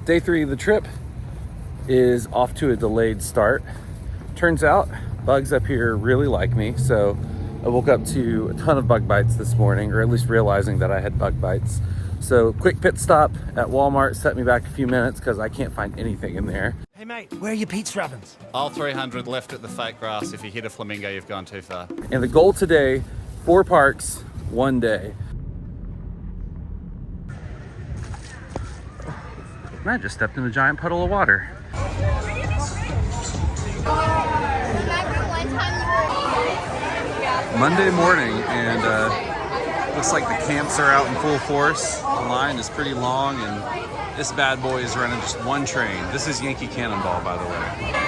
Day 3 of the trip is off to a delayed start. Turns out bugs up here really like me, so I woke up to a ton of bug bites this morning, or at least realizing that I had bug bites. So quick pit stop at Walmart set me back a few minutes because I can't find anything in there. Hey mate, where are your Pete Strabbins? Aisle 300 left at the fake grass. If you hit a flamingo, you've gone too far. And the goal today, 4 parks, 1 day. I just stepped in a giant puddle of water. Monday morning, and looks like the camps are out in full force. The line is pretty long, and this bad boy is running just one train. This is Yankee Cannonball, by the way.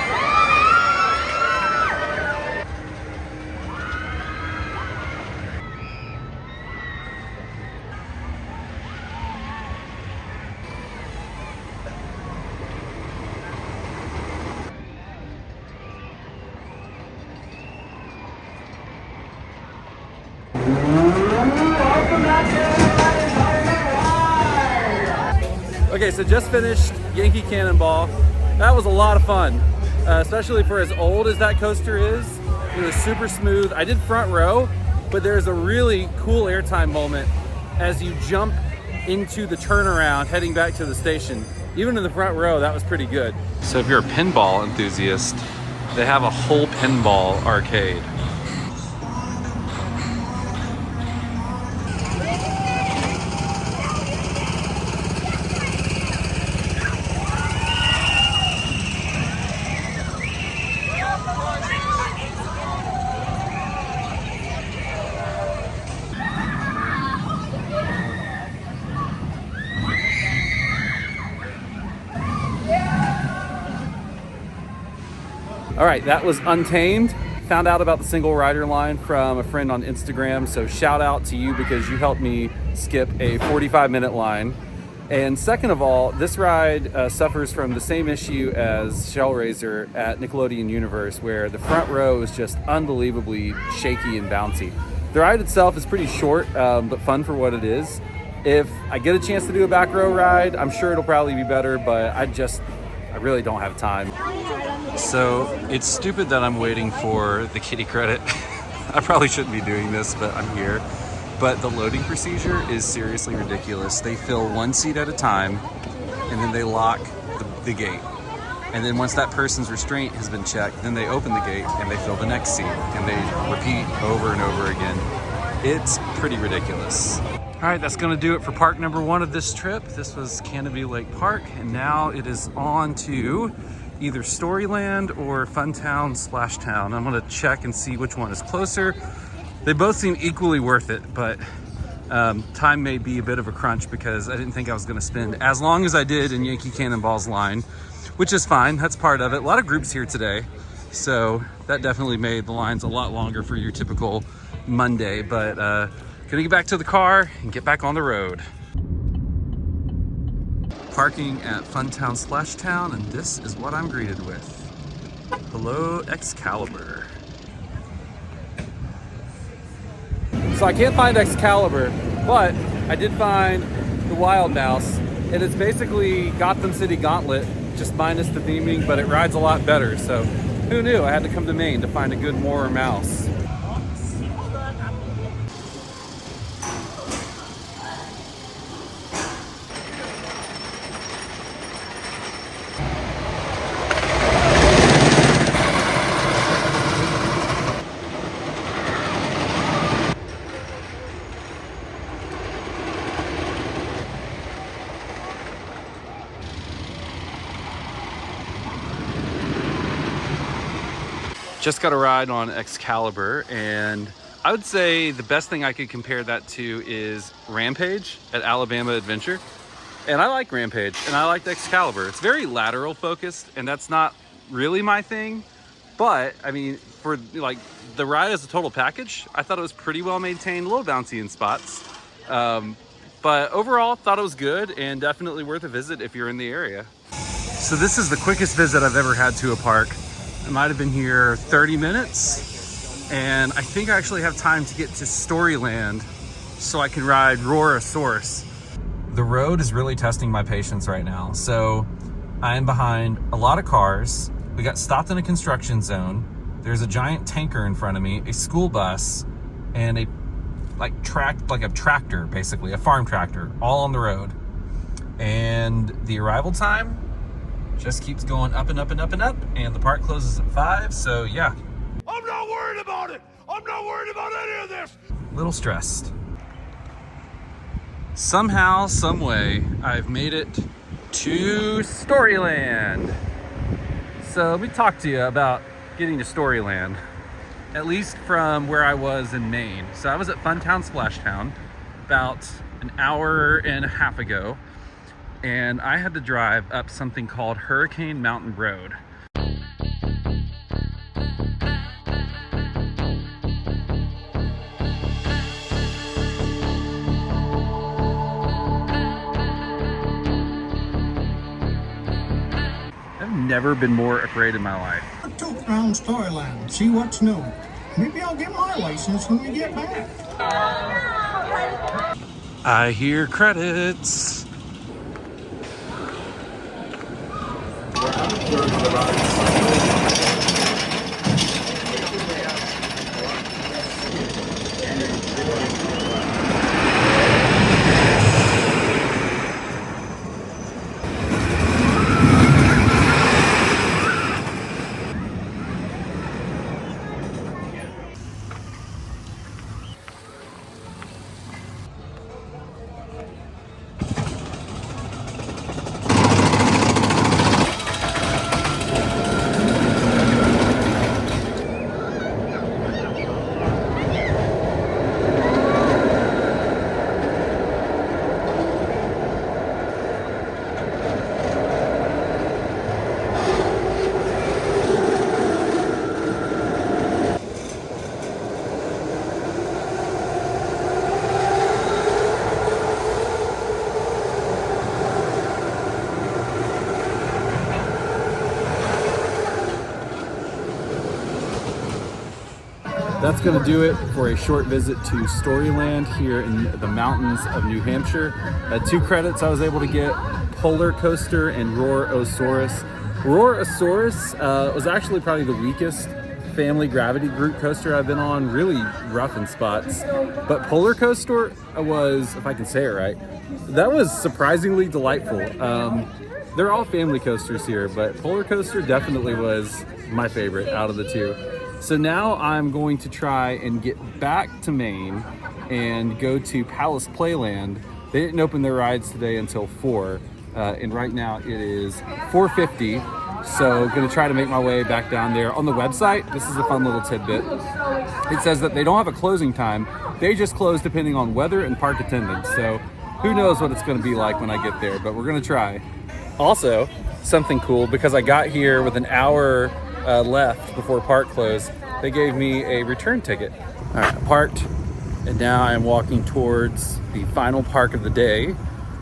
Okay, so just finished Yankee Cannonball. That was a lot of fun, especially for as old as that coaster is. It was super smooth. I did front row, but there's a really cool airtime moment as you jump into the turnaround heading back to the station. Even in the front row, that was pretty good. So if you're a pinball enthusiast, they have a whole pinball arcade. All right, that was Untamed. Found out about the single rider line from a friend on Instagram, so shout out to you because you helped me skip a 45-minute line. And second of all, this ride suffers from the same issue as Shellraiser at Nickelodeon Universe, where the front row is just unbelievably shaky and bouncy. The ride itself is pretty short, but fun for what it is. If I get a chance to do a back row ride, I'm sure it'll probably be better, but I really don't have time. So it's stupid that I'm waiting for the kitty credit. I probably shouldn't be doing this, but I'm here. But the loading procedure is seriously ridiculous. They fill one seat at a time, and then they lock the gate. And then once that person's restraint has been checked, then they open the gate and they fill the next seat, and they repeat over and over again. It's pretty ridiculous. All right, that's gonna do it for park number 1 of this trip. This was Canobie Lake Park, and now it is on to either Storyland or Funtown Splashdown. I'm gonna check and see which one is closer. They both seem equally worth it, but time may be a bit of a crunch because I didn't think I was gonna spend as long as I did in Yankee Cannonball's line, which is fine, that's part of it. A lot of groups here today, so that definitely made the lines a lot longer for your typical Monday, but gonna get back to the car and get back on the road. Parking at Funtown Splashdown, and this is what I'm greeted with. Hello, Excalibur. So I can't find Excalibur, but I did find the Wild Mouse, and it's basically Gotham City Gauntlet, just minus the theming, but it rides a lot better. So who knew? I had to come to Maine to find a good Moor mouse. Just got a ride on Excalibur, and I would say the best thing I could compare that to is Rampage at Alabama Adventure. And I like Rampage, and I like Excalibur. It's very lateral focused, and that's not really my thing. But, I mean, for like the ride as a total package, I thought it was pretty well maintained, a little bouncy in spots. But overall, thought it was good and definitely worth a visit if you're in the area. So this is the quickest visit I've ever had to a park. I might have been here 30 minutes, and I think I actually have time to get to Storyland so I can ride Roarosaurus. The road is really testing my patience right now. So I'm behind a lot of cars. We got stopped in a construction zone. There's a giant tanker in front of me, a school bus, and a tractor, basically, a farm tractor, all on the road. And the arrival time just keeps going up and up and up and up, and the park closes at 5, so yeah. I'm not worried about it! I'm not worried about any of this! Little stressed. Somehow, some way, I've made it to Storyland. So let me talk to you about getting to Storyland, at least from where I was in Maine. So I was at Funtown Splashdown about an hour and a half ago, and I had to drive up something called Hurricane Mountain Road. I've never been more afraid in my life. I took around Storyland, see what's new. Maybe I'll get my license when we get back. I hear credits. That's going to do it for a short visit to Storyland here in the mountains of New Hampshire. 2 credits I was able to get, Polar Coaster and Roar-O-Saurus. Roar-O-Saurus was actually probably the weakest family gravity group coaster I've been on, really rough in spots. But Polar Coaster was, if I can say it right, that was surprisingly delightful. They're all family coasters here, but Polar Coaster definitely was my favorite out of the 2. So now I'm going to try and get back to Maine and go to Palace Playland. They didn't open their rides today until 4, and right now it is 4:50. So gonna try to make my way back down there. On the website, this is a fun little tidbit. It says that they don't have a closing time. They just close depending on weather and park attendance. So who knows what it's gonna be like when I get there, but we're gonna try. Also, something cool, because I got here with an hour left before park close, they gave me a return ticket. All right, I parked, and now I'm walking towards the final park of the day,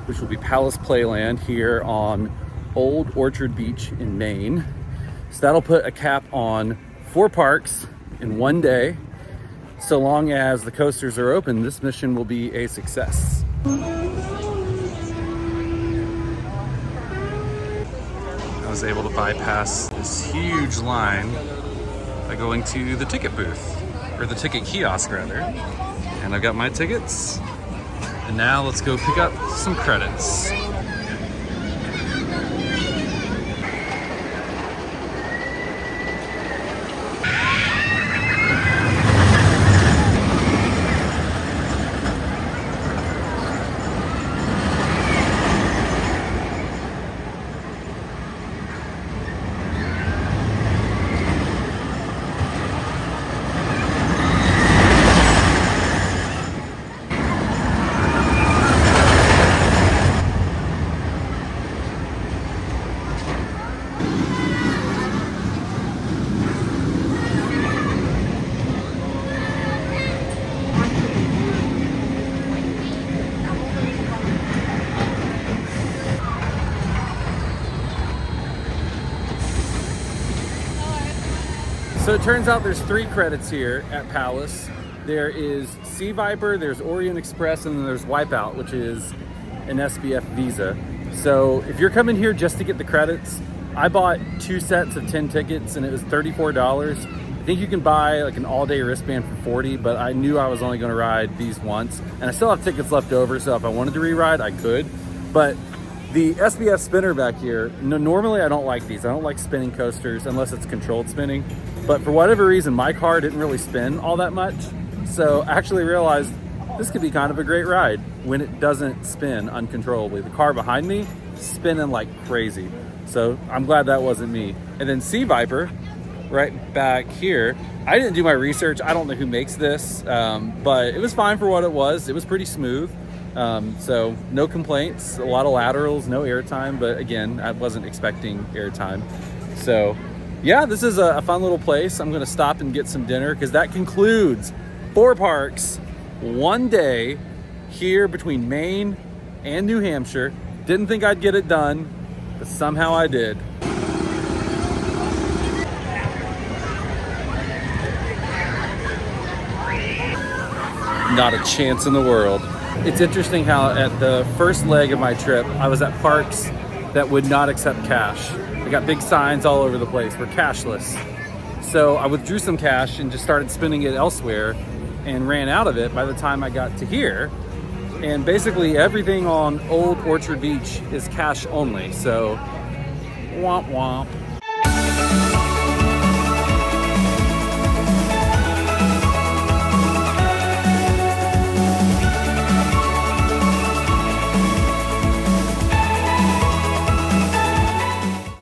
which will be Palace Playland here on Old Orchard Beach in Maine. So that'll put a cap on 4 parks in one day. So long as the coasters are open, this mission will be a success. I was able to bypass this huge line by going to the ticket booth, or the ticket kiosk rather. And I've got my tickets. And now let's go pick up some credits. So it turns out there's 3 credits here at Palace. There is Sea Viper, there's Orient Express, and then there's Wipeout, which is an SBF Visa. So if you're coming here just to get the credits, I bought 2 sets of 10 tickets and it was $34. I think you can buy like an all-day wristband for $40, but I knew I was only going to ride these once, and I still have tickets left over, so if I wanted to re-ride, I could. But the SBF spinner back here, normally I don't like these. I don't like spinning coasters unless it's controlled spinning, but for whatever reason, my car didn't really spin all that much, so I actually realized this could be kind of a great ride when it doesn't spin uncontrollably. The car behind me spinning like crazy, so I'm glad that wasn't me. And then Sea Viper, right back here. I didn't do my research. I don't know who makes this, but it was fine for what it was. It was pretty smooth. So no complaints, a lot of laterals, no airtime, but again, I wasn't expecting airtime. So yeah, this is a fun little place. I'm gonna stop and get some dinner because that concludes 4 parks, 1 day here between Maine and New Hampshire. Didn't think I'd get it done, but somehow I did. Not a chance in the world. It's interesting how at the first leg of my trip, I was at parks that would not accept cash. They got big signs all over the place, we're cashless. So I withdrew some cash and just started spending it elsewhere and ran out of it by the time I got to here. And basically everything on Old Orchard Beach is cash only, so womp womp.